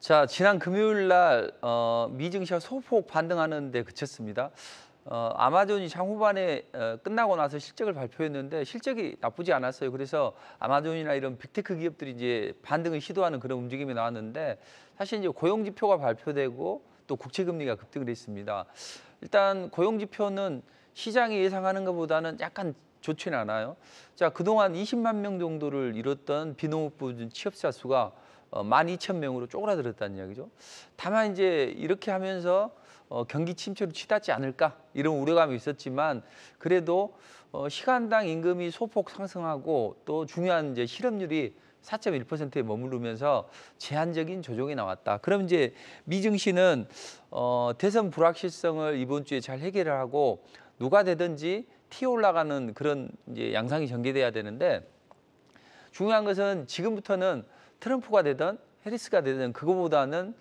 자, 지난 금요일 날 미 증시가 소폭 반등하는 데 그쳤습니다. 아마존이 장 후반에 끝나고 나서 실적을 발표했는데 실적이 나쁘지 않았어요. 그래서 아마존이나 이런 빅테크 기업들이 이제 반등을 시도하는 그런 움직임이 나왔는데 사실 이제 고용 지표가 발표되고 또 국채 금리가 급등을 했습니다. 일단 고용 지표는 시장이 예상하는 것보다는 약간 좋지는 않아요. 자, 그동안 20만 명 정도를 이뤘던 비농업부 취업자 수가 12,000명으로 쪼그라들었다는 이야기죠. 다만 이제 이렇게 하면서 경기 침체로 치닫지 않을까 이런 우려감이 있었지만 그래도 시간당 임금이 소폭 상승하고 또 중요한 이제 실업률이 4.1%에 머무르면서 제한적인 조정이 나왔다. 그럼 이제 미 증시는 대선 불확실성을 이번 주에 잘 해결을 하고 누가 되든지 튀어 올라가는 그런 이제 양상이 전개돼야 되는데 중요한 것은 지금부터는 트럼프가 되든 해리스가 되든 그거보다는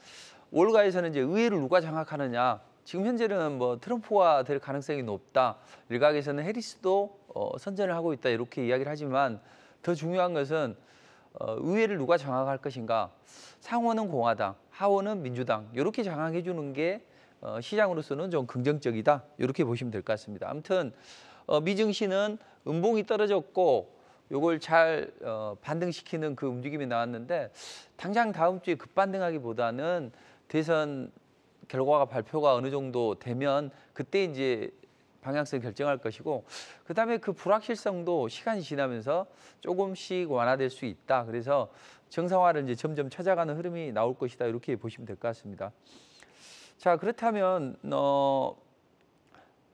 올가에서는 이제 의회를 누가 장악하느냐. 지금 현재는 뭐 트럼프가 될 가능성이 높다. 일각에서는 해리스도 선전을 하고 있다. 이렇게 이야기를 하지만 더 중요한 것은 의회를 누가 장악할 것인가. 상원은 공화당, 하원은 민주당. 이렇게 장악해 주는 게 시장으로서는 좀 긍정적이다. 이렇게 보시면 될 것 같습니다. 아무튼 미 증시는 음봉이 떨어졌고 요걸 잘 반등시키는 그 움직임이 나왔는데 당장 다음 주에 급반등하기보다는 대선 결과가 발표가 어느 정도 되면 그때 이제 방향성을 결정할 것이고 그다음에 그 불확실성도 시간이 지나면서 조금씩 완화될 수 있다. 그래서 정상화를 이제 점점 찾아가는 흐름이 나올 것이다. 이렇게 보시면 될 것 같습니다. 자, 그렇다면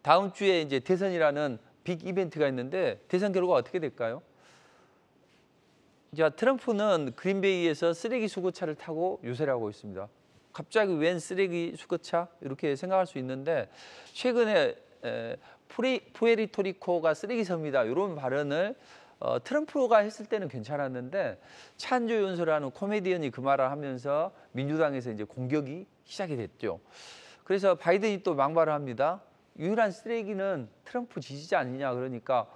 다음 주에 이제 대선이라는 빅 이벤트가 있는데 대선 결과가 어떻게 될까요? 자, 트럼프는 그린베이에서 쓰레기 수거차를 타고 유세를 하고 있습니다. 갑자기 웬 쓰레기 수거차? 이렇게 생각할 수 있는데 최근에 푸에르토리코가 쓰레기 섬이다 이런 발언을 트럼프가 했을 때는 괜찮았는데 찬조 연설하는 코미디언이 그 말을 하면서 민주당에서 이제 공격이 시작이 됐죠. 그래서 바이든이 또 막말을 합니다. 유일한 쓰레기는 트럼프 지지자 아니냐. 그러니까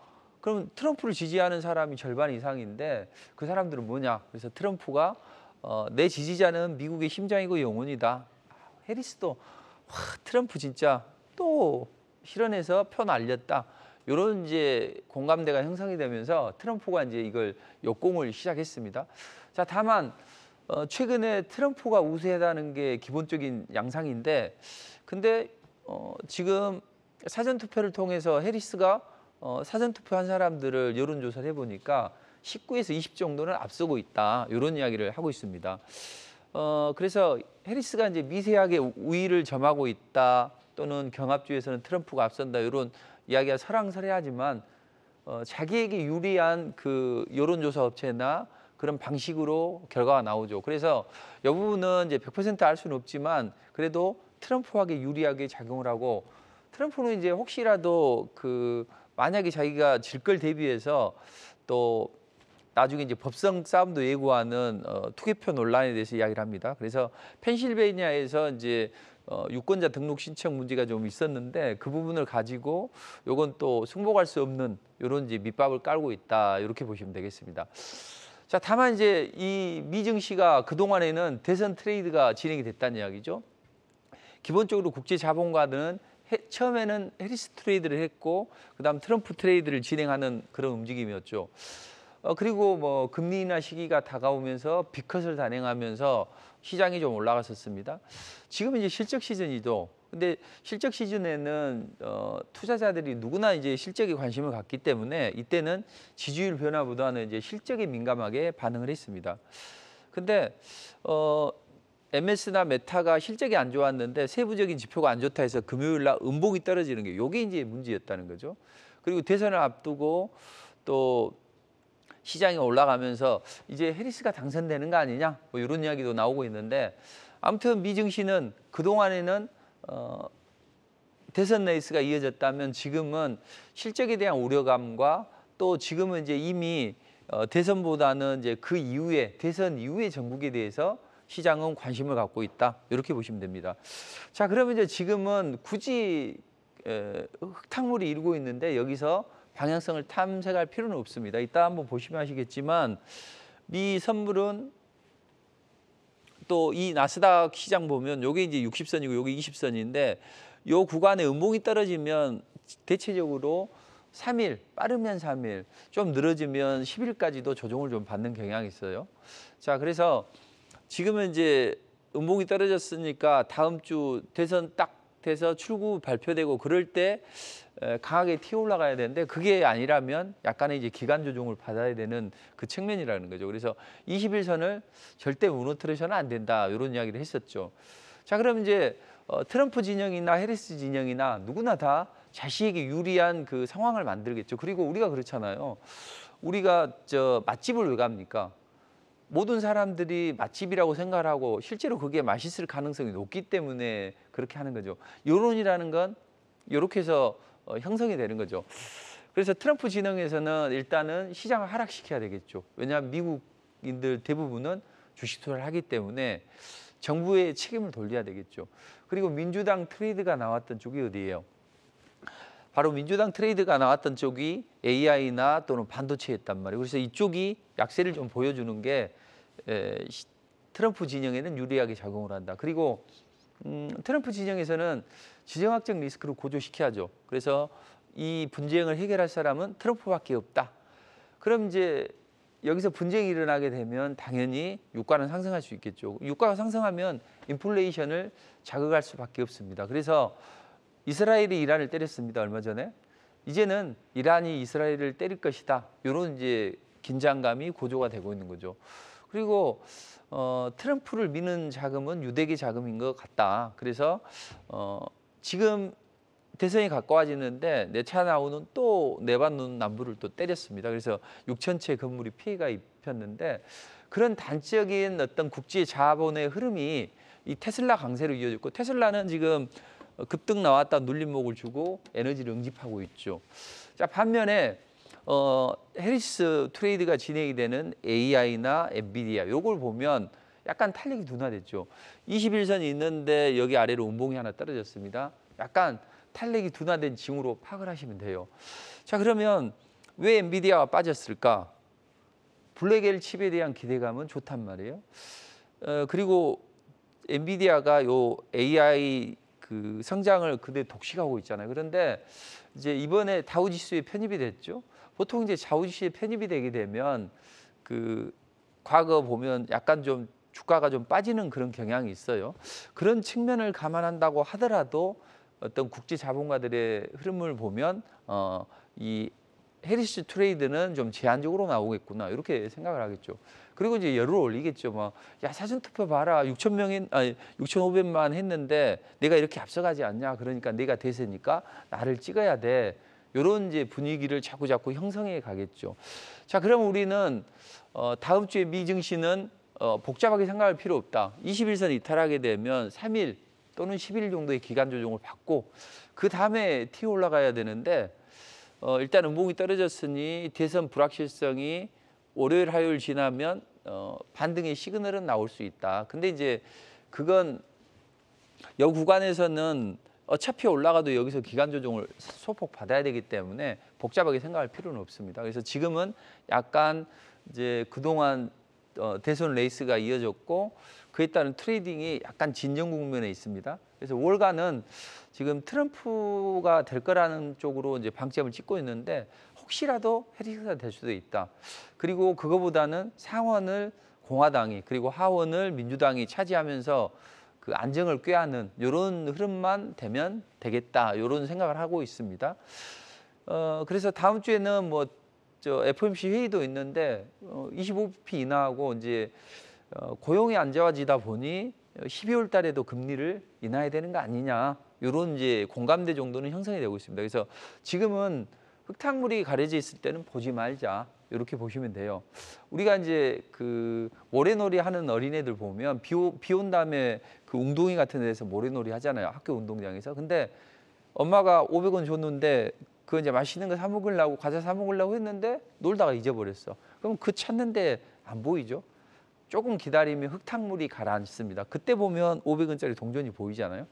그럼 트럼프를 지지하는 사람이 절반 이상인데 그 사람들은 뭐냐. 그래서 트럼프가 내 지지자는 미국의 심장이고 영혼이다. 해리스도 와, 트럼프 진짜 또 실언해서 표 날렸다. 이런 이제 공감대가 형성이 되면서 트럼프가 이제 이걸 역공을 시작했습니다. 자, 다만 최근에 트럼프가 우세하다는 게 기본적인 양상인데 근데 지금 사전투표를 통해서 해리스가 사전투표한 사람들을 여론조사를 해보니까 19에서 20 정도는 앞서고 있다. 이런 이야기를 하고 있습니다. 그래서 해리스가 이제 미세하게 우위를 점하고 있다. 또는 경합주에서는 트럼프가 앞선다. 이런 이야기가 설왕설래하지만 자기에게 유리한 그 여론조사 업체나 그런 방식으로 결과가 나오죠. 그래서 이 부분은 이제 100% 알 수는 없지만 그래도 트럼프에게 유리하게 작용을 하고 트럼프는 이제 혹시라도 그 만약에 자기가 질 걸 대비해서 또 나중에 이제 법성 싸움도 예고하는 투개표 논란에 대해서 이야기를 합니다. 그래서 펜실베이니아에서 이제 유권자 등록 신청 문제가 좀 있었는데 그 부분을 가지고 요건 또 승복할 수 없는 이런 이제 밑밥을 깔고 있다. 이렇게 보시면 되겠습니다. 자, 다만 이제 이 미 증시가 그동안에는 대선 트레이드가 진행이 됐다는 이야기죠. 기본적으로 국제 자본가들은 처음에는 해리스 트레이드를 했고 그다음 트럼프 트레이드를 진행하는 그런 움직임이었죠. 그리고 뭐 금리 인하 시기가 다가오면서 빅컷을 단행하면서 시장이 좀 올라갔었습니다. 지금 이제 실적 시즌이죠. 근데 실적 시즌에는 투자자들이 누구나 이제 실적에 관심을 갖기 때문에 이때는 지지율 변화보다는 이제 실적에 민감하게 반응을 했습니다. 근데 MS나 메타가 실적이 안 좋았는데 세부적인 지표가 안 좋다 해서 금요일 날 음봉이 떨어지는 게 이게 이제 문제였다는 거죠. 그리고 대선을 앞두고 또 시장이 올라가면서 이제 해리스가 당선되는 거 아니냐 뭐 이런 이야기도 나오고 있는데 아무튼 미 증시는 그동안에는 대선 레이스가 이어졌다면 지금은 실적에 대한 우려감과 또 지금은 이제 이미 대선보다는 이제 그 이후에 대선 이후의 정국에 대해서 시장은 관심을 갖고 있다. 이렇게 보시면 됩니다. 자, 그러면 이제 지금은 굳이 흙탕물이 이루고 있는데 여기서 방향성을 탐색할 필요는 없습니다. 이따 한번 보시면 아시겠지만 미 선물은 또 이 나스닥 시장 보면 요게 이제 60선이고 요게 20선인데 요 구간에 음봉이 떨어지면 대체적으로 3일, 빠르면 3일, 좀 늘어지면 10일까지도 조정을 좀 받는 경향이 있어요. 자, 그래서 지금은 이제 음봉이 떨어졌으니까 다음 주 대선 딱 돼서 출구 발표되고 그럴 때 강하게 튀어 올라가야 되는데 그게 아니라면 약간의 이제 기간 조정을 받아야 되는 그 측면이라는 거죠. 그래서 21선을 절대 무너뜨려서는 안 된다. 이런 이야기를 했었죠. 자, 그럼 이제 트럼프 진영이나 해리스 진영이나 누구나 다 자신에게 유리한 그 상황을 만들겠죠. 그리고 우리가 그렇잖아요. 우리가 맛집을 왜 갑니까? 모든 사람들이 맛집이라고 생각을 하고 실제로 그게 맛있을 가능성이 높기 때문에 그렇게 하는 거죠. 여론이라는 건 이렇게 해서 형성이 되는 거죠. 그래서 트럼프 진영에서는 일단은 시장을 하락시켜야 되겠죠. 왜냐하면 미국인들 대부분은 주식 투자를 하기 때문에 정부의 책임을 돌려야 되겠죠. 그리고 민주당 트레이드가 나왔던 쪽이 어디예요? 바로 민주당 트레이드가 나왔던 쪽이 AI나 또는 반도체였단 말이에요. 그래서 이쪽이 약세를 좀 보여주는 게 트럼프 진영에는 유리하게 작용을 한다. 그리고 트럼프 진영에서는 지정학적 리스크를 고조시켜야죠. 그래서 이 분쟁을 해결할 사람은 트럼프밖에 없다. 그럼 이제 여기서 분쟁이 일어나게 되면 당연히 유가는 상승할 수 있겠죠. 유가가 상승하면 인플레이션을 자극할 수밖에 없습니다. 그래서 이스라엘이 이란을 때렸습니다. 얼마 전에. 이제는 이란이 이스라엘을 때릴 것이다. 이런 이제 긴장감이 고조가 되고 있는 거죠. 그리고 트럼프를 미는 자금은 유대계 자금인 것 같다. 그래서 지금 대선이 가까워지는데 내 차 나오는 또 내받는 남부를 또 때렸습니다. 그래서 6천 채 건물이 피해가 입혔는데 그런 단적인 어떤 국제 자본의 흐름이 이 테슬라 강세로 이어졌고 테슬라는 지금 급등 나왔다 눌림목을 주고 에너지를 응집하고 있죠. 자, 반면에 해리스 트레이드가 진행이 되는 AI나 엔비디아 요걸 보면 약간 탄력이 둔화됐죠. 21선이 있는데 여기 아래로 음봉이 하나 떨어졌습니다. 약간 탄력이 둔화된 징후로 파악을 하시면 돼요. 자, 그러면 왜 엔비디아가 빠졌을까? 블랙엘 칩에 대한 기대감은 좋단 말이에요. 그리고 엔비디아가 요 AI 그 성장을 그대로 독식하고 있잖아요. 그런데 이제 이번에 다우지수에 편입이 됐죠. 보통 이제 다우지수에 편입이 되게 되면 그 과거 보면 약간 좀 주가가 좀 빠지는 그런 경향이 있어요. 그런 측면을 감안한다고 하더라도 어떤 국제 자본가들의 흐름을 보면 이 해리스 트레이드는 좀 제한적으로 나오겠구나 이렇게 생각을 하겠죠. 그리고 이제 열을 올리겠죠. 뭐, 야, 사전투표 봐라. 6,500만 했는데 내가 이렇게 앞서가지 않냐. 그러니까 내가 대세니까 나를 찍어야 돼. 이런 이제 분위기를 자꾸 형성해 가겠죠. 자, 그럼 우리는 다음 주에 미 증시는 복잡하게 생각할 필요 없다. 21선 이탈하게 되면 3일 또는 10일 정도의 기간 조정을 받고 그 다음에 튀어 올라가야 되는데 일단 음봉이 떨어졌으니 대선 불확실성이 월요일, 화요일 지나면 반등의 시그널은 나올 수 있다. 근데 이제 그건 이 구간에서는 어차피 올라가도 여기서 기간 조정을 소폭 받아야 되기 때문에 복잡하게 생각할 필요는 없습니다. 그래서 지금은 약간 이제 그동안 대선 레이스가 이어졌고 그에 따른 트레이딩이 약간 진정 국면에 있습니다. 그래서 월가는 지금 트럼프가 될 거라는 쪽으로 이제 방점을 찍고 있는데 혹시라도 해리스가 될 수도 있다. 그리고 그거보다는 상원을 공화당이 그리고 하원을 민주당이 차지하면서 그 안정을 꾀하는 이런 흐름만 되면 되겠다. 이런 생각을 하고 있습니다. 그래서 다음 주에는 뭐 FOMC 회의도 있는데 25bp 인하하고 이제 고용이 안정화지다 보니 12월 달에도 금리를 인하해야 되는 거 아니냐. 이런 이제 공감대 정도는 형성이 되고 있습니다. 그래서 지금은 흙탕물이 가려져 있을 때는 보지 말자. 이렇게 보시면 돼요. 우리가 이제 그 모래놀이 하는 어린애들 보면 비 온 다음에 그 웅덩이 같은 데서 모래놀이 하잖아요. 학교 운동장에서. 근데 엄마가 500원 줬는데 그 이제 맛있는 거 사 먹으려고 과자 사 먹으려고 했는데 놀다가 잊어버렸어. 그럼 그 찾는데 안 보이죠? 조금 기다리면 흙탕물이 가라앉습니다. 그때 보면 500원짜리 동전이 보이잖아요.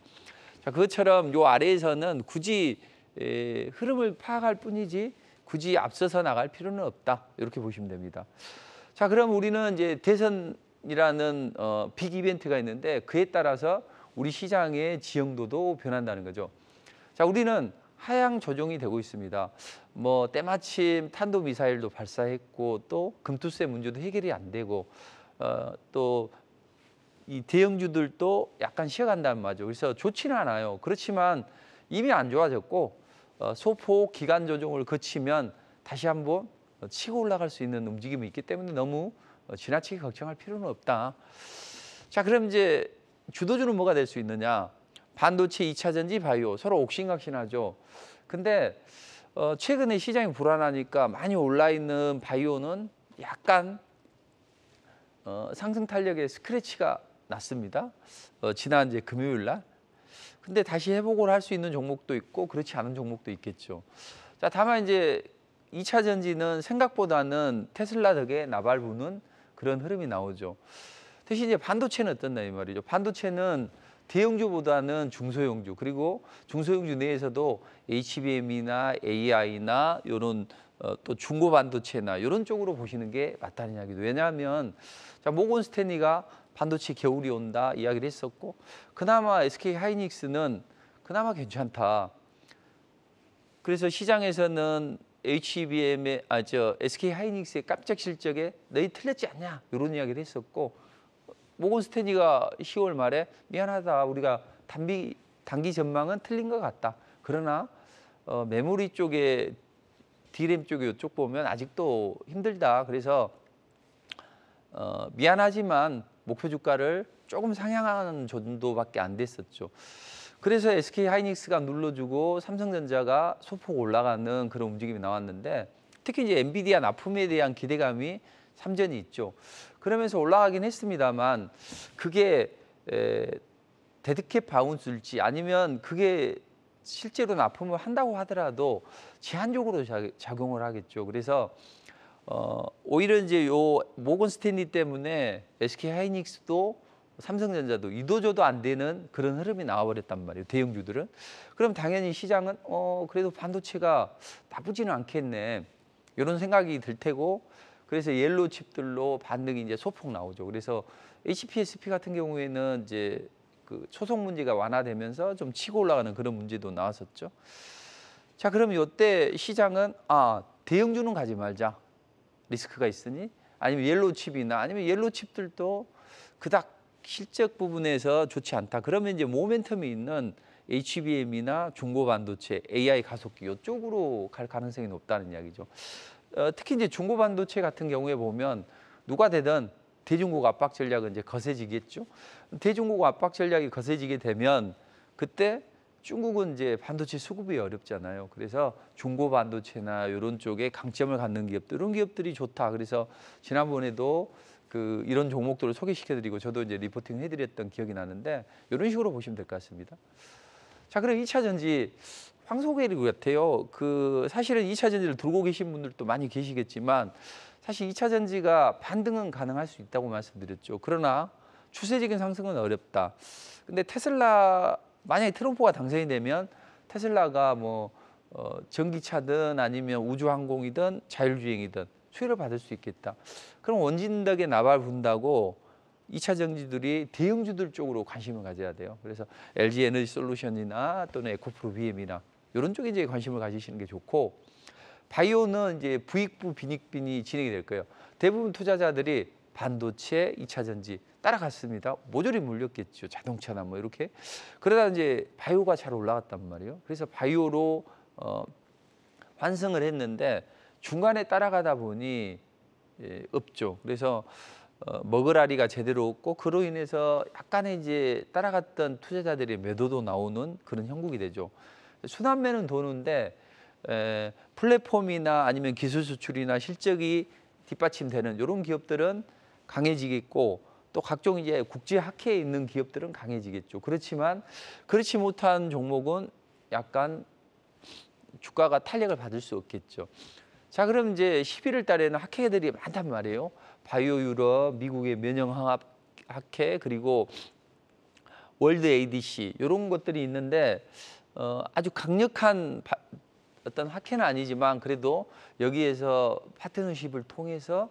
자, 그것처럼 요 아래에서는 굳이 흐름을 파악할 뿐이지 굳이 앞서서 나갈 필요는 없다. 이렇게 보시면 됩니다. 자, 그럼 우리는 이제 대선 이라는 빅 이벤트가 있는데 그에 따라서 우리 시장의 지형도도 변한다는 거죠. 자, 우리는 하향 조정이 되고 있습니다. 뭐 때마침 탄도미사일도 발사했고 또 금투세 문제도 해결이 안 되고 또 이 대형주들도 약간 쉬어간다는 말이죠. 그래서 좋지는 않아요. 그렇지만 이미 안 좋아졌고 소폭 기간 조정을 거치면 다시 한번 치고 올라갈 수 있는 움직임이 있기 때문에 너무 지나치게 걱정할 필요는 없다. 자, 그럼 이제 주도주는 뭐가 될 수 있느냐? 반도체, 2차 전지, 바이오 서로 옥신각신하죠. 근데 최근에 시장이 불안하니까 많이 올라 있는 바이오는 약간 상승 탄력의 스크래치가 났습니다. 지난 이제 금요일 날. 근데 다시 회복을 할 수 있는 종목도 있고 그렇지 않은 종목도 있겠죠. 자, 다만 이제 2차 전지는 생각보다는 테슬라 덕에 나발부는 그런 흐름이 나오죠. 대신 이제 반도체는 어떻나 이 말이죠. 반도체는 대형주보다는 중소형주, 그리고 중소형주 내에서도 HBM이나 AI나 이런 또 중고 반도체나 이런 쪽으로 보시는 게 맞다는 이야기도. 왜냐하면 자, 모건 스탠리가 반도체 겨울이 온다 이야기를 했었고, 그나마 SK 하이닉스는 그나마 괜찮다. 그래서 시장에서는 HBM의 SK 하이닉스의 깜짝 실적에 너희 틀렸지 않냐 이런 이야기를 했었고, 모건 스탠리가 10월 말에 미안하다, 우리가 단기 전망은 틀린 것 같다. 그러나 메모리 쪽에 D램 쪽에 이쪽 보면 아직도 힘들다. 그래서 미안하지만 목표 주가를 조금 상향하는 정도밖에 안 됐었죠. 그래서 SK 하이닉스가 눌러주고 삼성전자가 소폭 올라가는 그런 움직임이 나왔는데, 특히 이제 엔비디아 납품에 대한 기대감이 삼전이 있죠. 그러면서 올라가긴 했습니다만 그게 데드캣 바운스일지 아니면 그게 실제로 납품을 한다고 하더라도 제한적으로 작용을 하겠죠. 그래서 오히려 이제 요 모건 스탠리 때문에 SK 하이닉스도 삼성전자도 이도저도 안 되는 그런 흐름이 나와버렸단 말이에요. 대형주들은. 그럼 당연히 시장은 그래도 반도체가 나쁘지는 않겠네, 이런 생각이 들 테고, 그래서 옐로우 칩들로 반등이 이제 소폭 나오죠. 그래서 HPSP 같은 경우에는 이제 그 소속 문제가 완화되면서 좀 치고 올라가는 그런 문제도 나왔었죠. 자, 그럼 이때 시장은 대형주는 가지 말자, 리스크가 있으니, 아니면 옐로우 칩이나 아니면 옐로우 칩들도 그닥 실적 부분에서 좋지 않다. 그러면 이제 모멘텀이 있는 HBM이나 중고 반도체, AI 가속기 이쪽으로 갈 가능성이 높다는 이야기죠. 특히 이제 중고 반도체 같은 경우에 보면 누가 되든 대중국 압박 전략은 이제 거세지겠죠. 대중국 압박 전략이 거세지게 되면 그때 중국은 이제 반도체 수급이 어렵잖아요. 그래서 중고 반도체나 이런 쪽에 강점을 갖는 기업들, 이런 기업들이 좋다. 그래서 지난번에도 이런 종목들을 소개시켜드리고 저도 이제 리포팅 해드렸던 기억이 나는데, 이런 식으로 보시면 될 것 같습니다. 자, 그럼 2차 전지 황소개리 같아요. 사실은 2차 전지를 들고 계신 분들도 많이 계시겠지만 사실 2차 전지가 반등은 가능할 수 있다고 말씀드렸죠. 그러나 추세적인 상승은 어렵다. 근데 테슬라, 만약에 트럼프가 당선이 되면 테슬라가 뭐 전기차든 아니면 우주항공이든 자율주행이든 수혜를 받을 수 있겠다. 그럼 원진덕에 나발 분다고 2차 전지들이 대형주들 쪽으로 관심을 가져야 돼요. 그래서 LG 에너지 솔루션이나 또는 에코프로 BM이나 이런 쪽에 이제 관심을 가지시는 게 좋고, 바이오는 이제 부익부 빈익빈이 진행이 될 거예요. 대부분 투자자들이 반도체, 2차 전지 따라갔습니다. 모조리 물렸겠죠. 자동차나 뭐 이렇게. 그러다 이제 바이오가 잘 올라갔단 말이에요. 그래서 바이오로 환승을 했는데 중간에 따라가다 보니 없죠. 그래서 먹으라리가 제대로 없고, 그로 인해서 약간의 이제 따라갔던 투자자들의 매도도 나오는 그런 형국이 되죠. 순환매는 도는데 플랫폼이나 아니면 기술 수출이나 실적이 뒷받침되는 이런 기업들은 강해지겠고, 또 각종 이제 국제 학회에 있는 기업들은 강해지겠죠. 그렇지만 그렇지 못한 종목은 약간 주가가 탄력을 받을 수 없겠죠. 자, 그럼 이제 11월 달에는 학회들이 많단 말이에요. 바이오 유럽, 미국의 면역항합 학회, 그리고 월드 ADC 이런 것들이 있는데 아주 강력한 어떤 학회는 아니지만 그래도 여기에서 파트너십을 통해서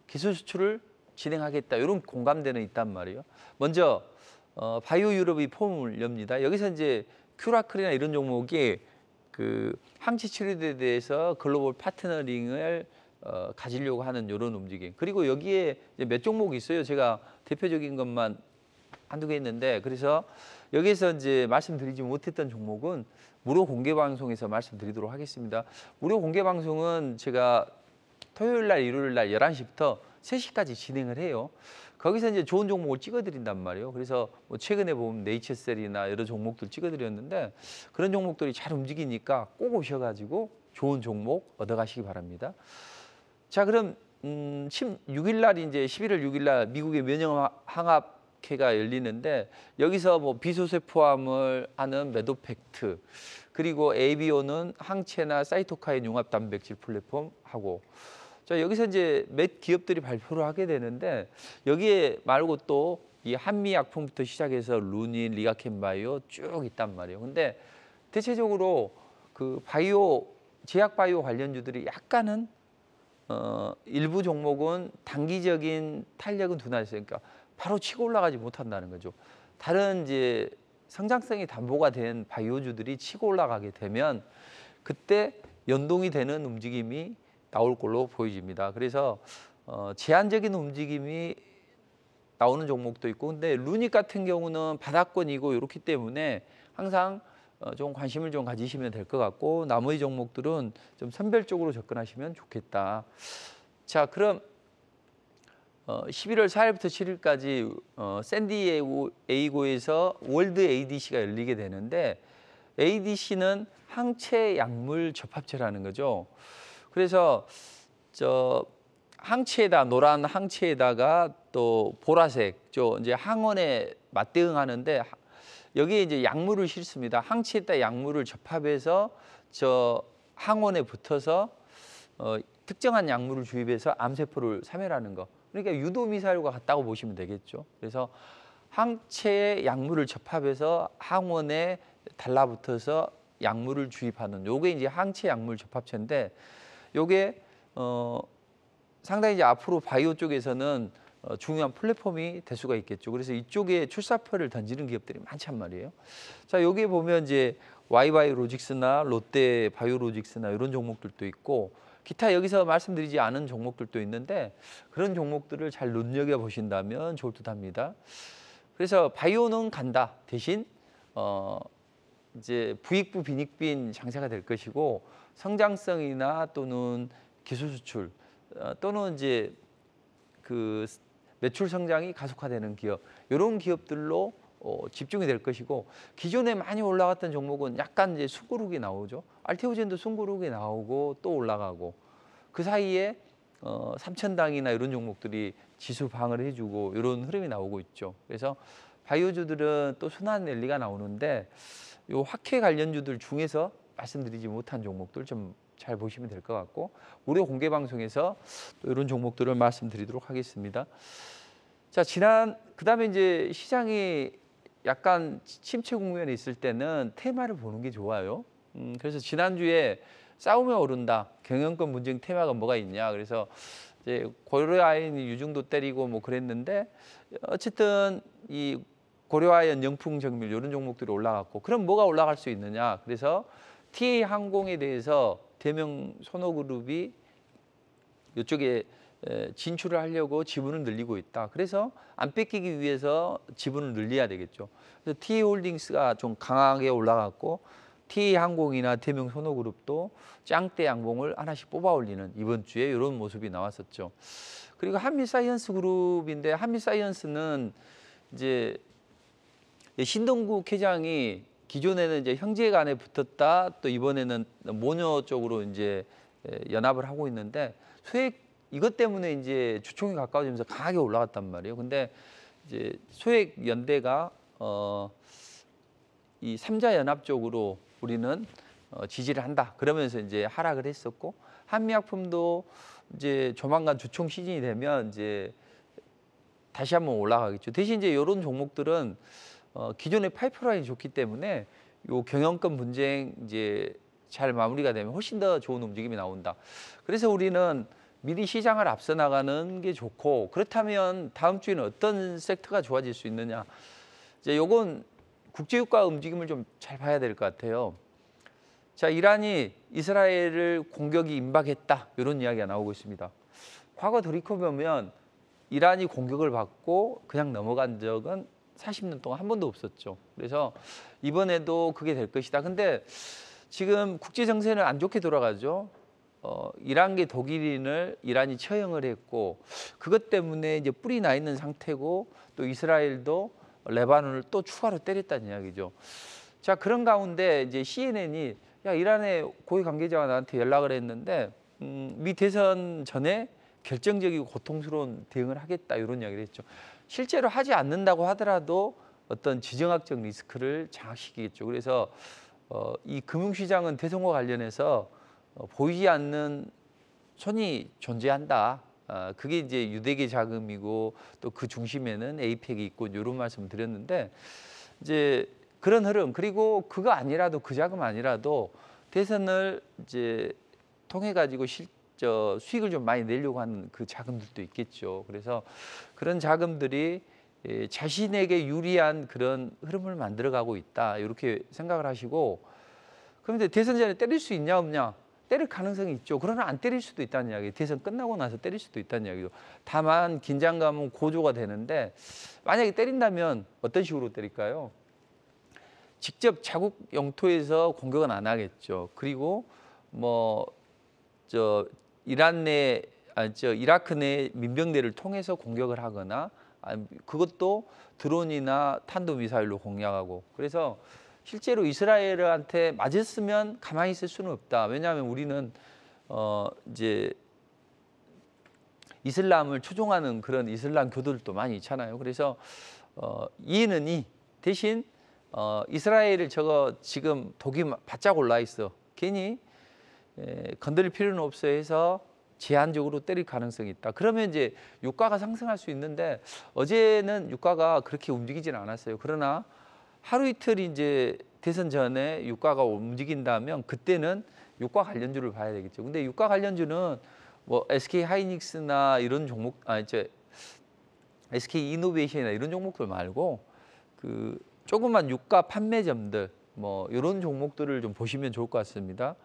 기술 수출을 진행하겠다 이런 공감대는 있단 말이에요. 먼저 바이오 유럽이 폼을 엽니다. 여기서 이제 큐라클이나 이런 종목이 그 항체 치료제에 대해서 글로벌 파트너링을 가지려고 하는 이런 움직임. 그리고 여기에 이제 몇 종목이 있어요. 제가 대표적인 것만 한두 개 있는데, 그래서 여기서 이제 말씀드리지 못했던 종목은 무료 공개 방송에서 말씀드리도록 하겠습니다. 무료 공개 방송은 제가 토요일 날, 일요일 날 11시부터 3시까지 진행을 해요. 거기서 이제 좋은 종목을 찍어드린단 말이에요. 그래서 뭐 최근에 보면 네이처셀이나 여러 종목들 찍어드렸는데 그런 종목들이 잘 움직이니까 꼭 오셔가지고 좋은 종목 얻어가시기 바랍니다. 자, 그럼 16일 날 이제 11월 6일 날 미국의 면역항암회가 열리는데 여기서 뭐 비소세 포함을 하는 메도팩트, 그리고 ABO는 항체나 사이토카인 융합 단백질 플랫폼 하고, 자, 여기서 이제 몇 기업들이 발표를 하게 되는데 여기에 말고 또 이 한미약품부터 시작해서 루닌, 리가켄바이오 쭉 있단 말이에요. 근데 대체적으로 그 바이오, 제약 바이오 관련주들이 약간은 일부 종목은 단기적인 탄력은 둔화했어요. 그러니까 바로 치고 올라가지 못한다는 거죠. 다른 이제 성장성이 담보가 된 바이오주들이 치고 올라가게 되면 그때 연동이 되는 움직임이 나올 걸로 보여집니다. 그래서 제한적인 움직임이 나오는 종목도 있고, 근데 루닉 같은 경우는 바닥권이고 이렇기 때문에 항상 좀 관심을 좀 가지시면 될 것 같고, 나머지 종목들은 좀 선별적으로 접근하시면 좋겠다. 자, 그럼 11월 4일부터 7일까지 샌디에이고에서 월드 ADC가 열리게 되는데, ADC는 항체 약물 접합체라는 거죠. 그래서 항체에다, 노란 항체에다가 또 보라색 이제 항원에 맞대응하는데 여기에 이제 약물을 싣습니다. 항체에다 약물을 접합해서 항원에 붙어서 특정한 약물을 주입해서 암세포를 사멸하는 거. 그러니까 유도 미사일과 같다고 보시면 되겠죠. 그래서 항체에 약물을 접합해서 항원에 달라붙어서 약물을 주입하는 요게 이제 항체 약물 접합체인데, 요게 상당히 이제 앞으로 바이오 쪽에서는 중요한 플랫폼이 될 수가 있겠죠. 그래서 이쪽에 출사표를 던지는 기업들이 많단 말이에요. 자, 여기에 보면 이제 Y바이오로직스나 롯데 바이오로직스나 이런 종목들도 있고, 기타 여기서 말씀드리지 않은 종목들도 있는데 그런 종목들을 잘 눈여겨 보신다면 좋을 듯합니다. 그래서 바이오는 간다. 대신 이제 부익부 빈익빈 장세가 될 것이고, 성장성이나 또는 기술 수출 또는 이제 그 매출 성장이 가속화되는 기업, 이런 기업들로 집중이 될 것이고, 기존에 많이 올라갔던 종목은 약간 이제 숨고르기 나오죠. 알테오젠도 숨고르기 나오고 또 올라가고, 그 사이에 삼천당이나 이런 종목들이 지수 방어를 해주고 이런 흐름이 나오고 있죠. 그래서 바이오주들은 또 순환 랠리가 나오는데, 요 학회 관련주들 중에서 말씀드리지 못한 종목들 좀 잘 보시면 될 것 같고, 무료 공개 방송에서 또 이런 종목들을 말씀드리도록 하겠습니다. 자, 그다음에 이제 시장이 약간 침체 국면에 있을 때는 테마를 보는 게 좋아요. 그래서 지난주에 싸우며 오른다, 경영권 분쟁 테마가 뭐가 있냐, 그래서 이제 고려아연이 유중도 때리고 뭐 그랬는데, 어쨌든 이 고려아연, 영풍정밀 이런 종목들이 올라갔고, 그럼 뭐가 올라갈 수 있느냐, 그래서 TA항공에 대해서 대명 손호그룹이 이쪽에 진출을 하려고 지분을 늘리고 있다. 그래서 안 뺏기기 위해서 지분을 늘려야 되겠죠. 그래서 TA홀딩스가 좀 강하게 올라갔고, TA항공이나 대명 손호그룹도 짱대 양봉을 하나씩 뽑아 올리는 이번 주에 이런 모습이 나왔었죠. 그리고 한미사이언스 그룹인데, 한미사이언스는 이제 신동국 회장이 기존에는 이제 형제간에 붙었다, 또 이번에는 모녀 쪽으로 이제 연합을 하고 있는데, 소액 이것 때문에 이제 주총이 가까워지면서 강하게 올라갔단 말이에요. 근데 이제 소액 연대가 이 삼자 연합 쪽으로 우리는 지지를 한다, 그러면서 이제 하락을 했었고, 한미약품도 이제 조만간 주총 시즌이 되면 이제 다시 한번 올라가겠죠. 대신 이제 이런 종목들은 기존의 파이프라인이 좋기 때문에 요 경영권 분쟁 이제 잘 마무리가 되면 훨씬 더 좋은 움직임이 나온다. 그래서 우리는 미리 시장을 앞서 나가는 게 좋고, 그렇다면 다음 주에는 어떤 섹터가 좋아질 수 있느냐. 이제 요건 국제유가 움직임을 좀 잘 봐야 될 것 같아요. 자, 이란이 이스라엘을 공격이 임박했다, 이런 이야기가 나오고 있습니다. 과거 돌이켜보면 이란이 공격을 받고 그냥 넘어간 적은 40년 동안 한 번도 없었죠. 그래서 이번에도 그게 될 것이다. 근데 지금 국제 정세는 안 좋게 돌아가죠. 이란계 독일인을 이란이 처형을 했고, 그것 때문에 이제 뿔이 나 있는 상태고, 또 이스라엘도 레바논을 또 추가로 때렸다는 이야기죠. 자, 그런 가운데 이제 CNN이 야, 이란의 고위 관계자가 나한테 연락을 했는데 미 대선 전에 결정적이고 고통스러운 대응을 하겠다, 이런 이야기를 했죠. 실제로 하지 않는다고 하더라도 어떤 지정학적 리스크를 장악시키겠죠. 그래서 이 금융시장은 대선과 관련해서 보이지 않는 손이 존재한다. 그게 이제 유대계 자금이고, 또 그 중심에는 에이펙이 있고, 이런 말씀을 드렸는데, 이제 그런 흐름, 그리고 그거 아니라도, 그 자금 아니라도 대선을 이제 통해 가지고 수익을 좀 많이 내려고 하는 그 자금들도 있겠죠. 그래서 그런 자금들이 자신에게 유리한 그런 흐름을 만들어가고 있다, 이렇게 생각을 하시고, 그런데 대선 전에 때릴 수 있냐 없냐? 때릴 가능성이 있죠. 그러나 안 때릴 수도 있다는 이야기. 대선 끝나고 나서 때릴 수도 있다는 이야기죠. 다만 긴장감은 고조가 되는데, 만약에 때린다면 어떤 식으로 때릴까요? 직접 자국 영토에서 공격은 안 하겠죠. 그리고 이라크 내 민병대를 통해서 공격을 하거나, 그것도 드론이나 탄도미사일로 공략하고. 그래서 실제로 이스라엘한테 맞았으면 가만히 있을 수는 없다. 왜냐하면 우리는 이제 이슬람을 추종하는 그런 이슬람 교도들도 많이 있잖아요. 그래서 이는 이 대신 이스라엘을 저거 지금 독이 바짝 올라 있어, 괜히 건드릴 필요는 없어 해서 제한적으로 때릴 가능성이 있다. 그러면 이제 유가가 상승할 수 있는데, 어제는 유가가 그렇게 움직이지는 않았어요. 그러나 하루 이틀 이제 대선 전에 유가가 움직인다면 그때는 유가 관련주를 봐야 되겠죠. 근데 유가 관련주는 뭐 SK 하이닉스나 이런 종목, SK 이노베이션이나 이런 종목들 말고 그 조그만 유가 판매점들, 뭐 이런 종목들을 좀 보시면 좋을 것 같습니다.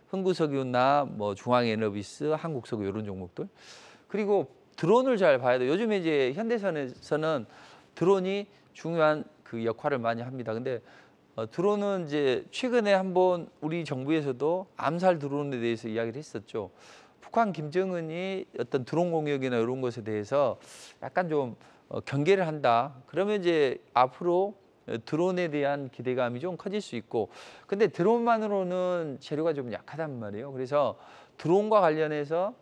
흥구석유나 뭐 중앙에너비스, 한국석유, 이런 종목들. 그리고 드론을 잘 봐야 돼요. 요즘에 이제 현대선에서는 드론이 중요한 그 역할을 많이 합니다. 근데 드론은 이제 최근에 한번 우리 정부에서도 암살 드론에 대해서 이야기를 했었죠. 북한 김정은이 어떤 드론 공격이나 이런 것에 대해서 약간 좀 경계를 한다. 그러면 이제 앞으로 드론에 대한 기대감이 좀 커질 수 있고, 근데 드론만으로는 재료가 좀 약하단 말이에요. 그래서 드론과 관련해서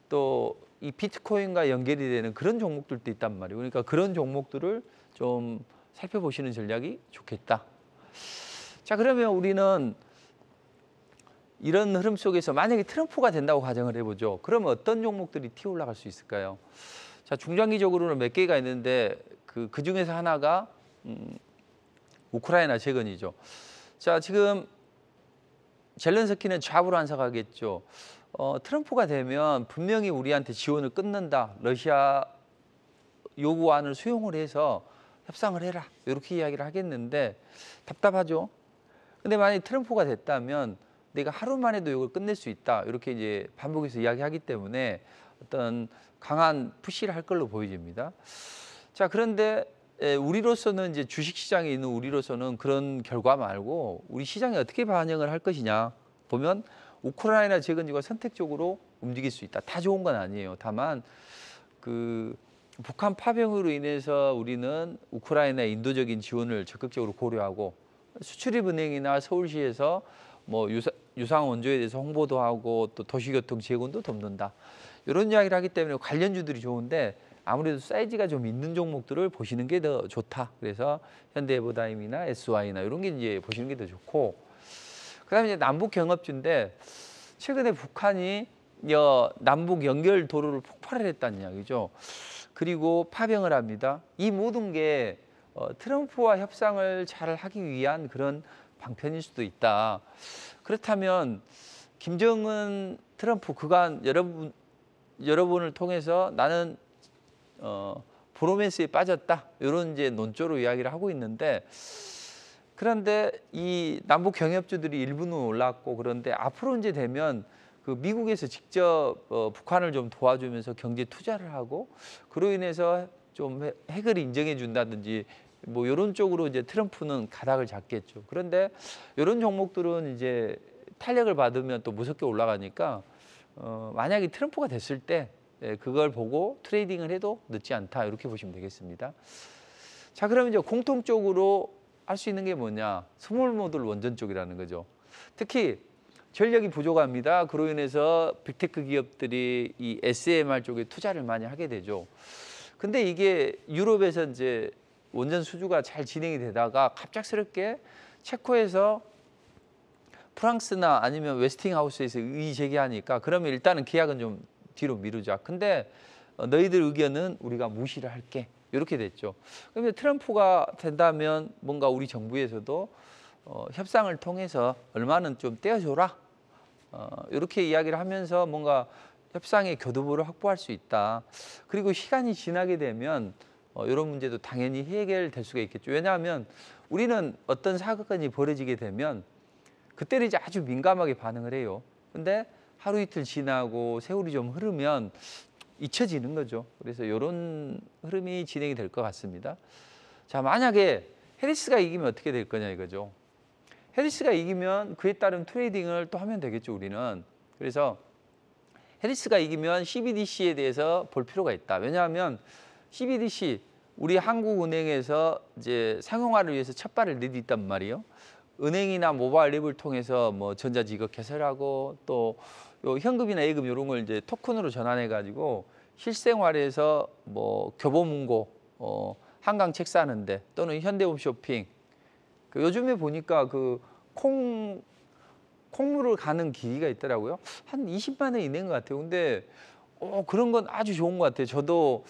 또 이 비트코인과 연결이 되는 그런 종목들도 있단 말이에요. 그러니까 그런 종목들을 좀 살펴보시는 전략이 좋겠다. 자, 그러면 우리는 이런 흐름 속에서 만약에 트럼프가 된다고 가정을 해보죠. 그러면 어떤 종목들이 튀어 올라갈 수 있을까요? 자, 중장기적으로는 몇 개가 있는데 그 중에서 하나가 우크라이나 재건이죠. 자, 지금 젤렌스키는 좌우로 안석하겠죠. 트럼프가 되면 분명히 우리한테 지원을 끊는다, 러시아 요구안을 수용을 해서 협상을 해라, 이렇게 이야기를 하겠는데 답답하죠. 근데 만약 트럼프가 됐다면 내가 하루만 해도 이걸 끝낼 수 있다, 이렇게 이제 반복해서 이야기하기 때문에 어떤 강한 푸시를 할 걸로 보여집니다. 자, 그런데 우리로서는 이제 주식시장에 있는 우리로서는 그런 결과 말고 우리 시장이 어떻게 반영을 할 것이냐 보면, 우크라이나 재건지가 선택적으로 움직일 수 있다. 다 좋은 건 아니에요. 다만 그 북한 파병으로 인해서 우리는 우크라이나의 인도적인 지원을 적극적으로 고려하고, 수출입은행이나 서울시에서 뭐 유상 원조에 대해서 홍보도 하고, 또 도시교통 재건도 돕는다, 이런 이야기를 하기 때문에 관련주들이 좋은데, 아무래도 사이즈가 좀 있는 종목들을 보시는 게 더 좋다. 그래서 현대해보다임이나 SY나 이런 게 이제 보시는 게 더 좋고, 그다음에 이제 남북 경협주인데, 최근에 북한이 남북 연결 도로를 폭발을 했다는 이야기죠. 그리고 파병을 합니다. 이 모든 게 트럼프와 협상을 잘 하기 위한 그런 방편일 수도 있다. 그렇다면 김정은, 트럼프 그간 여러분 여러분을 통해서 나는 브로맨스에 빠졌다. 이런 이제 논조로 이야기를 하고 있는데 그런데 이 남북 경협주들이 일부는 올랐고 그런데 앞으로 이제 되면 그 미국에서 직접 북한을 좀 도와주면서 경제 투자를 하고 그로 인해서 좀 핵을 인정해 준다든지 뭐 이런 쪽으로 이제 트럼프는 가닥을 잡겠죠. 그런데 이런 종목들은 이제 탄력을 받으면 또 무섭게 올라가니까 만약에 트럼프가 됐을 때 그걸 보고 트레이딩을 해도 늦지 않다 이렇게 보시면 되겠습니다. 자, 그러면 이제 공통적으로 할 수 있는 게 뭐냐? 스몰 모듈 원전 쪽이라는 거죠. 특히 전력이 부족합니다. 그로 인해서 빅테크 기업들이 이 SMR 쪽에 투자를 많이 하게 되죠. 근데 이게 유럽에서 이제 원전 수주가 잘 진행이 되다가 갑작스럽게 체코에서 프랑스나 아니면 웨스팅하우스에서 이의 제기하니까 그러면 일단은 계약은 좀 뒤로 미루자. 근데 너희들 의견은 우리가 무시를 할게. 이렇게 됐죠. 그런데 트럼프가 된다면 뭔가 우리 정부에서도 협상을 통해서 얼마는 좀 떼어줘라. 이렇게 이야기를 하면서 뭔가 협상의 교두보를 확보할 수 있다. 그리고 시간이 지나게 되면 이런 문제도 당연히 해결될 수가 있겠죠. 왜냐하면 우리는 어떤 사건이 벌어지게 되면 그때는 이제 아주 민감하게 반응을 해요. 근데 하루 이틀 지나고 세월이 좀 흐르면 잊혀지는 거죠. 그래서 이런 흐름이 진행이 될 것 같습니다. 자, 만약에 해리스가 이기면 어떻게 될 거냐 이거죠. 해리스가 이기면 그에 따른 트레이딩을 또 하면 되겠죠, 우리는. 그래서 해리스가 이기면 CBDC에 대해서 볼 필요가 있다. 왜냐하면 CBDC 우리 한국은행에서 이제 상용화를 위해서 첫 발을 내딛단 말이에요. 은행이나 모바일 앱을 통해서 뭐 전자지급 개설하고 또 요 현금이나 예금 이런 걸 이제 토큰으로 전환해 가지고 실생활에서 뭐 교보문고, 한강 책 사는데 또는 현대홈 쇼핑. 그 요즘에 보니까 그 콩물을 가는 길이가 있더라고요. 한 20만 원 이내인 것 같아요. 근데 그런 건 아주 좋은 것 같아요. 저도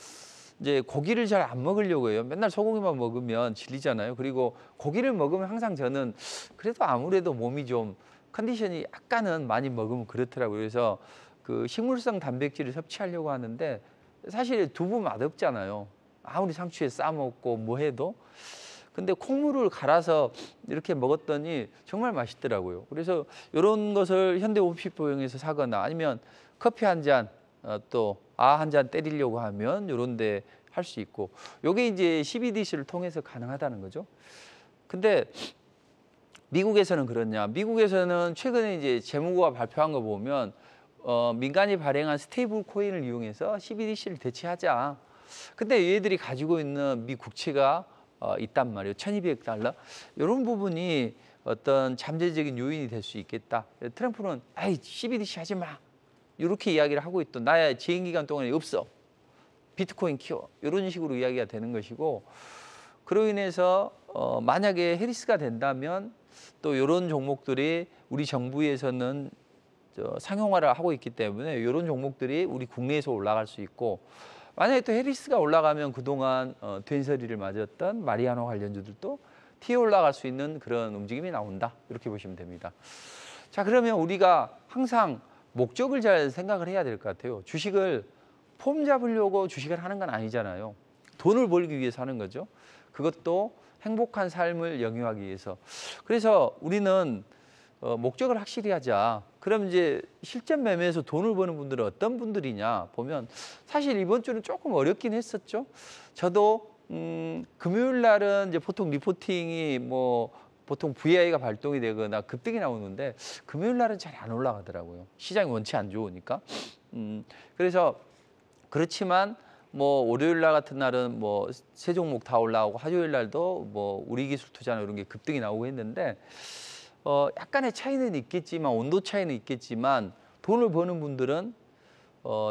이제 고기를 잘 안 먹으려고 해요. 맨날 소고기만 먹으면 질리잖아요. 그리고 고기를 먹으면 항상 저는 그래도 아무래도 몸이 좀 컨디션이 약간은 많이 먹으면 그렇더라고요. 그래서 그 식물성 단백질을 섭취하려고 하는데 사실 두부 맛없잖아요. 아무리 상추에 싸 먹고 뭐 해도. 근데 콩물을 갈아서 이렇게 먹었더니 정말 맛있더라고요. 그래서 이런 것을 현대홈쇼핑에서 사거나 아니면 커피 한 잔, 또 한 잔 때리려고 하면 이런 데 할 수 있고 요게 이제 CBDC를 통해서 가능하다는 거죠. 근데 미국에서는 그렇냐? 미국에서는 최근에 이제 재무부가 발표한 거 보면 민간이 발행한 스테이블 코인을 이용해서 CBDC를 대체하자. 근데 얘들이 가지고 있는 미 국채가 있단 말이에요. 1,200달러. 이런 부분이 어떤 잠재적인 요인이 될 수 있겠다. 트럼프는 아이 CBDC 하지 마. 이렇게 이야기를 하고 있던 나의 재임 기간 동안에 없어. 비트코인 키워. 이런 식으로 이야기가 되는 것이고 그로 인해서 만약에 해리스가 된다면 또 이런 종목들이 우리 정부에서는 상용화를 하고 있기 때문에 이런 종목들이 우리 국내에서 올라갈 수 있고 만약에 또 해리스가 올라가면 그동안 된서리를 맞았던 마리아노 관련주들도 튀어 올라갈 수 있는 그런 움직임이 나온다. 이렇게 보시면 됩니다. 자, 그러면 우리가 항상 목적을 잘 생각을 해야 될 것 같아요. 주식을 폼 잡으려고 주식을 하는 건 아니잖아요. 돈을 벌기 위해서 하는 거죠. 그것도 행복한 삶을 영위하기 위해서. 그래서 우리는 목적을 확실히 하자. 그럼 이제 실전 매매에서 돈을 버는 분들은 어떤 분들이냐 보면 사실 이번 주는 조금 어렵긴 했었죠. 저도 금요일 날은 이제 보통 리포팅이 뭐 보통 VI가 발동이 되거나 급등이 나오는데 금요일 날은 잘 안 올라가더라고요. 시장이 원치 안 좋으니까. 그래서 그렇지만 뭐 월요일 날 같은 날은 뭐 세 종목 다 올라오고 화요일 날도 뭐 우리기술 투자나 이런 게 급등이 나오고 했는데 약간의 차이는 있겠지만 온도 차이는 있겠지만 돈을 버는 분들은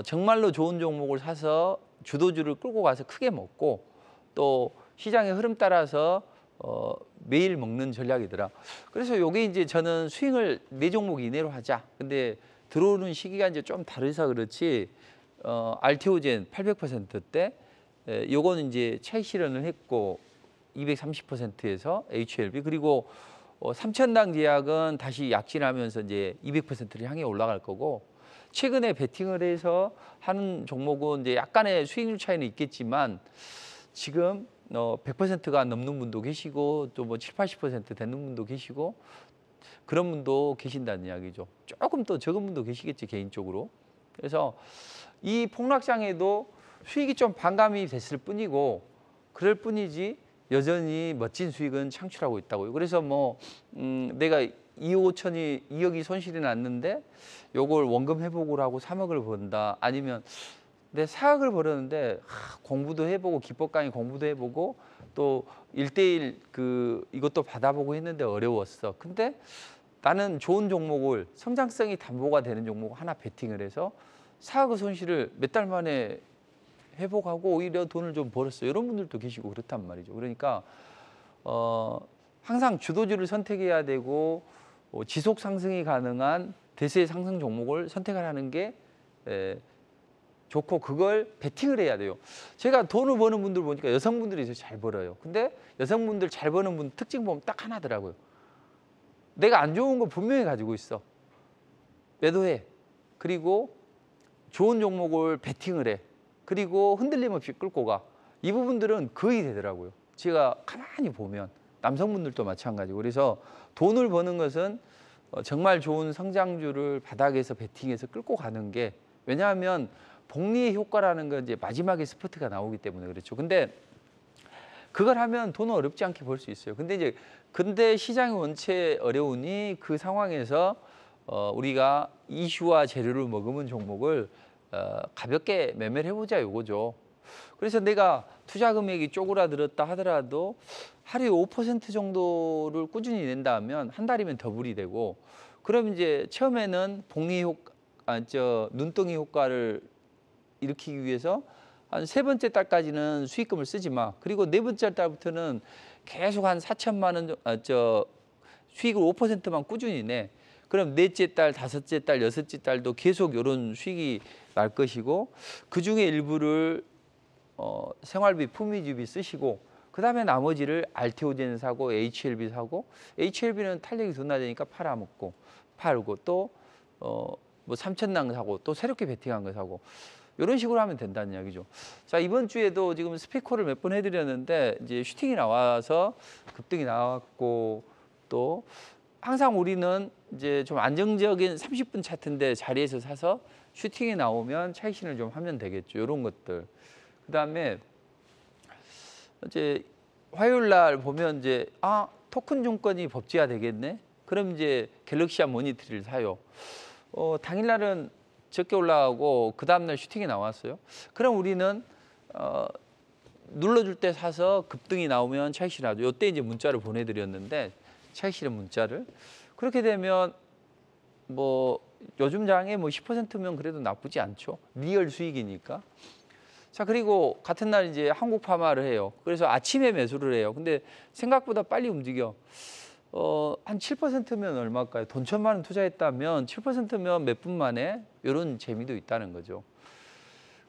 정말로 좋은 종목을 사서 주도주를 끌고 가서 크게 먹고 또 시장의 흐름 따라서 매일 먹는 전략이더라. 그래서 요게 이제 저는 스윙을 4종목 이내로 하자. 근데 들어오는 시기가 이제 좀 다르서 그렇지 알테오젠 800%대 요거는 이제 차익 실현을 했고 230%에서 HLB 그리고 3,000당 제약은 다시 약진하면서 이제 200%를 향해 올라갈 거고 최근에 베팅을 해서 하는 종목은 이제 약간의 수익률 차이는 있겠지만 지금 100%가 넘는 분도 계시고 또 뭐 7, 80% 되는 분도 계시고 그런 분도 계신다는 이야기죠. 조금 더 적은 분도 계시겠지 개인적으로. 그래서 이 폭락장에도 수익이 좀 반감이 됐을 뿐이고 그럴 뿐이지 여전히 멋진 수익은 창출하고 있다고요. 그래서 뭐 내가 2억 5천이 2억이 손실이 났는데 요걸 원금 회복을 하고 3억을 번다. 아니면 내 4억을 벌었는데 공부도 해보고 기법 강의 공부도 해보고 또 1대1 이것도 받아보고 했는데 어려웠어. 근데 나는 좋은 종목을 성장성이 담보가 되는 종목 하나 베팅을 해서 4억의 손실을 몇 달 만에 회복하고 오히려 돈을 좀 벌었어요. 이런 분들도 계시고 그렇단 말이죠. 그러니까 항상 주도주를 선택해야 되고 지속 상승이 가능한 대세 상승 종목을 선택하라는 게 좋고 그걸 베팅을 해야 돼요. 제가 돈을 버는 분들 보니까 여성분들이 잘 벌어요. 근데 여성분들 잘 버는 분 특징 보면 딱 하나더라고요. 내가 안 좋은 거 분명히 가지고 있어. 매도해. 그리고 좋은 종목을 베팅을 해. 그리고 흔들림 없이 끌고 가. 이 부분들은 거의 되더라고요. 제가 가만히 보면 남성분들도 마찬가지고. 그래서 돈을 버는 것은 정말 좋은 성장주를 바닥에서 베팅해서 끌고 가는 게 왜냐하면 복리의 효과라는 건 이제 마지막에 스퍼트가 나오기 때문에 그렇죠. 근데 그걸 하면 돈은 어렵지 않게 벌 수 있어요. 근데 시장이 원체 어려우니 그 상황에서 우리가 이슈와 재료를 머금은 종목을 가볍게 매매를 해보자 이거죠. 그래서 내가 투자 금액이 쪼그라들었다 하더라도 하루에 5% 정도를 꾸준히 낸다면 한 달이면 더블이 되고 그럼 이제 처음에는 복리 효과, 눈덩이 효과를 일으키기 위해서 한 세 번째 달까지는 수익금을 쓰지 마. 그리고 네 번째 달부터는 계속 한 4천만 원 수익을 5%만 꾸준히 내. 그럼 넷째 달, 다섯째 달, 여섯째 달도 계속 이런 수익이 날 것이고 그 중에 일부를 생활비, 품위주비 쓰시고 그 다음에 나머지를 알테오젠 사고 HLB 사고 HLB는 탄력이 더 낮으니까 팔고 또 뭐 3천당 사고 또 새롭게 베팅한 거 사고 이런 식으로 하면 된다는 이야기죠. 자, 이번 주에도 지금 스피커를 몇 번 해드렸는데 이제 슈팅이 나와서 급등이 나왔고 또 항상 우리는 이제 좀 안정적인 30분 차트인데 자리에서 사서 슈팅이 나오면 차익실현을 좀 하면 되겠죠. 이런 것들. 그다음에 이제 화요일 날 보면 이제 토큰 증권이 법제화 되겠네. 그럼 이제 갤럭시아 모니터리를 사요. 당일날은 적게 올라가고 그 다음날 슈팅이 나왔어요. 그럼 우리는 눌러줄 때 사서 급등이 나오면 차익실현하죠. 이때 이제 문자를 보내드렸는데 차익실현 문자를 그렇게 되면 뭐 요즘 장에 뭐 10%면 그래도 나쁘지 않죠. 리얼 수익이니까. 자, 그리고 같은 날 이제 한국 파마를 해요. 그래서 아침에 매수를 해요. 근데 생각보다 빨리 움직여. 한 7%면 얼마일까요? 돈 1,000만 원 투자했다면 7%면 몇 분 만에 이런 재미도 있다는 거죠.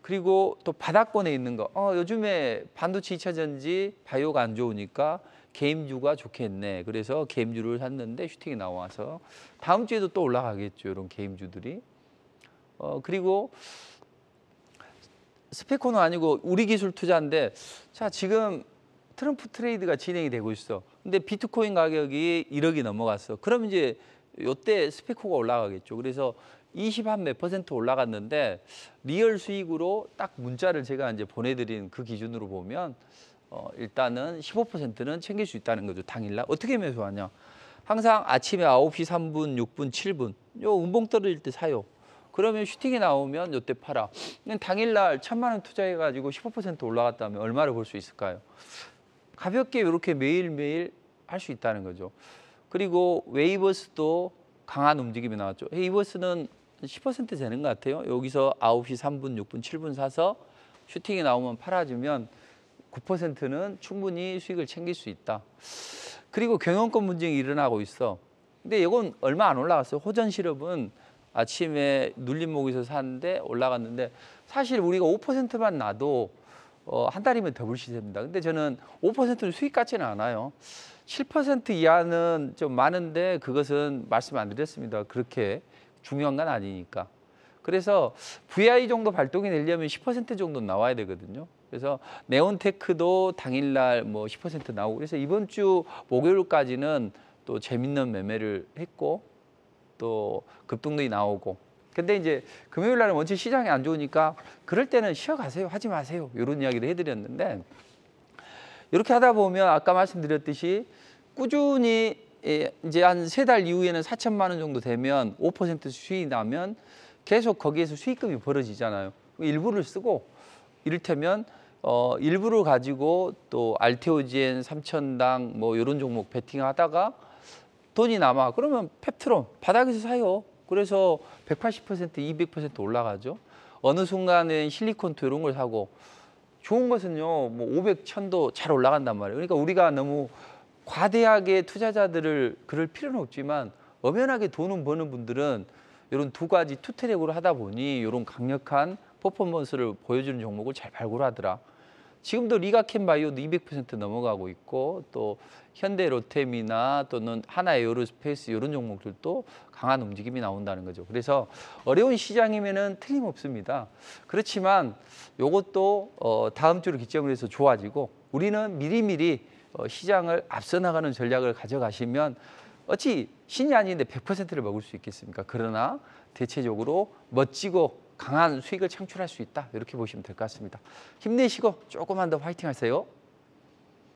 그리고 또 바닥권에 있는 거. 요즘에 반도체 2차 전지 바이오가 안 좋으니까 게임주가 좋겠네. 그래서 게임주를 샀는데 슈팅이 나와서 다음 주에도 또 올라가겠죠. 이런 게임주들이. 그리고 스페코는 아니고 우리 기술 투자인데 자, 지금 트럼프 트레이드가 진행이 되고 있어. 근데 비트코인 가격이 1억이 넘어갔어. 그럼 이제 이때 스페코가 올라가겠죠. 그래서 20 한 몇 % 올라갔는데 리얼 수익으로 딱 문자를 제가 이제 보내드린 그 기준으로 보면 일단은 15%는 챙길 수 있다는 거죠. 당일날. 어떻게 매수하냐. 항상 아침에 9시 3분, 6분, 7분 요 음봉 떨어질 때 사요. 그러면 슈팅이 나오면 이때 팔아. 당일날 1,000만 원 투자해가지고 15% 올라갔다면 얼마를 벌 수 있을까요? 가볍게 이렇게 매일매일 할 수 있다는 거죠. 그리고 웨이버스도 강한 움직임이 나왔죠. 웨이버스는 10% 되는 것 같아요. 여기서 9시 3분, 6분, 7분 사서 슈팅이 나오면 팔아주면 9%는 충분히 수익을 챙길 수 있다. 그리고 경영권 분쟁이 일어나고 있어. 근데 이건 얼마 안 올라갔어요. 호전 시럽은 아침에 눌림목에서 샀는데 올라갔는데 사실 우리가 5%만 놔도 한 달이면 더블 시세입니다. 근데 저는 5%는 수익 같지는 않아요. 7% 이하는 좀 많은데 그것은 말씀 안 드렸습니다. 그렇게 중요한 건 아니니까. 그래서 VI 정도 발동이 되려면 10% 정도 나와야 되거든요. 그래서 네온테크도 당일날 뭐 10% 나오고 그래서 이번 주 목요일까지는 또 재밌는 매매를 했고 또 급등도 나오고 근데 이제 금요일 날은 원체 시장이 안 좋으니까 그럴 때는 쉬어가세요. 하지 마세요. 이런 이야기를 해드렸는데 이렇게 하다 보면 아까 말씀드렸듯이 꾸준히 이제 한 3달 이후에는 4천만 원 정도 되면 5% 수익이 나면 계속 거기에서 수익금이 벌어지잖아요. 일부를 쓰고 이를테면 일부를 가지고 또 알테오젠 3천당 뭐 이런 종목 베팅하다가 돈이 남아. 그러면 펩트론 바닥에서 사요. 그래서 180%, 200% 올라가죠. 어느 순간엔 실리콘투 이런 걸 사고 좋은 것은요. 뭐 500, 1000도 잘 올라간단 말이에요. 그러니까 우리가 너무 과대하게 투자자들을 그럴 필요는 없지만 엄연하게 돈은 버는 분들은 이런 두 가지 투트랙으로 하다 보니 이런 강력한 퍼포먼스를 보여주는 종목을 잘 발굴하더라. 지금도 리가캠바이오도 200% 넘어가고 있고 또 현대 로템이나 또는 하나 에어로스페이스 이런 종목들도 강한 움직임이 나온다는 거죠. 그래서 어려운 시장이면은 틀림없습니다. 그렇지만 이것도 다음 주를 기점으로 해서 좋아지고 우리는 미리미리 시장을 앞서 나가는 전략을 가져가시면 어찌 신이 아닌데 100%를 먹을 수 있겠습니까? 그러나 대체적으로 멋지고 강한 수익을 창출할 수 있다. 이렇게 보시면 될 것 같습니다. 힘내시고 조금만 더 화이팅 하세요.